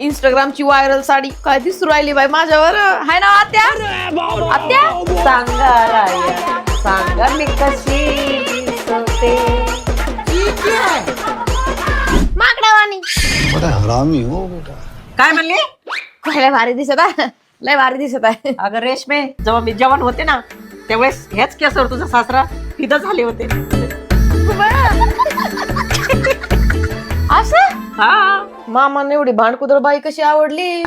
इंस्टाग्रामची viral sari काय दिसू राहिली बाई माझ्यावर हाय ना आत्या आत्या सांगा राया सांगा मी कशी दिसते. माकडावानी बड़ा हरामी हो बेटा. काय म्हणले? लय भारी दिसत आहे लय भारी दिसत आहे. अगं रेशमे, जेव्हा मी जवान होते ना त्यावेळेस हेच केसवर तुझा सासरा फिदा झाले होते. असं हा मामाने एवढी भांडकुदळ बाई कशी आवडली.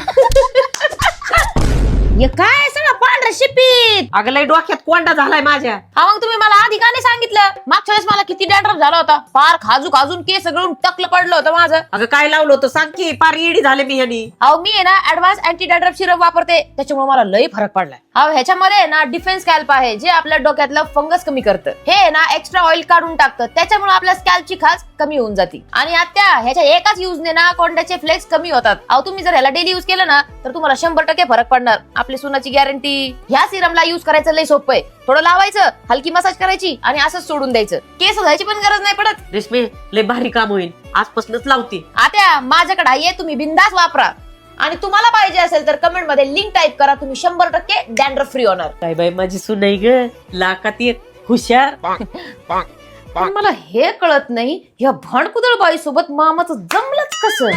हे काय सगळं पांढरं शिपीत. अगं लय डोक्यात कोंडा झालाय माझ्या. हा मग तुम्ही मला आधी का नाही सांगितलं? मागच्या वेळेस मला किती डॅन्ड्रफ झाला होता. फार खाजून केस सगळं टकलं पडलं होतं माझं. अगं काय लावलं होतं सांग की, पार येडी झाले मी ह्यानी. अहो मी आहे ना ऍडव्हान्स अँटी डॅन्ड्रफ सिरप वापरते, त्याच्यामुळे मला लई फरक पडलाय. अहो ह्याच्यामध्ये आहे ना डिफेन्स स्कॅल्प आहे, जे आपल्या डोक्यातलं फंगस कमी करतं. हे आहे ना एक्स्ट्रा ऑइल काढून टाकतं, त्याच्यामुळे आपल्या स्कॅल्पची खाज कमी होऊन जाते. आणि आता ह्याच्या एकाच युजने ना कोंड्याचे फ्लेक्स कमी होतात. अहो तुम्ही जर ह्याला डेली युज केलं ना तर तुम्हाला 100% फरक पडणार. आपली सुनाची गॅरंटी. ह्या सिरमला युज करायचं लई सोपं आहे. थोडं लावायचं, हलकी मसाज करायची आणि असंच सोडून द्यायचं. केस धुवायची पण गरज नाही पडत. रेशमे लय भारी काम होईल, आजपासूनच लावते. आता माझ्याकडे आहे, तुम्ही बिंदास वापरा. आणि तुम्हाला पाहिजे असेल तर कमेंट मध्ये लिंक टाईप करा, तुम्ही 100% डॅन्ड्रफ फ्री होणार. काय बाई माझी सून नाही ग, लाखात एक हुशार. पण मला हे कळत नाही, या भांडकुदळ बाई सोबत मामाचं जमलंच कसं.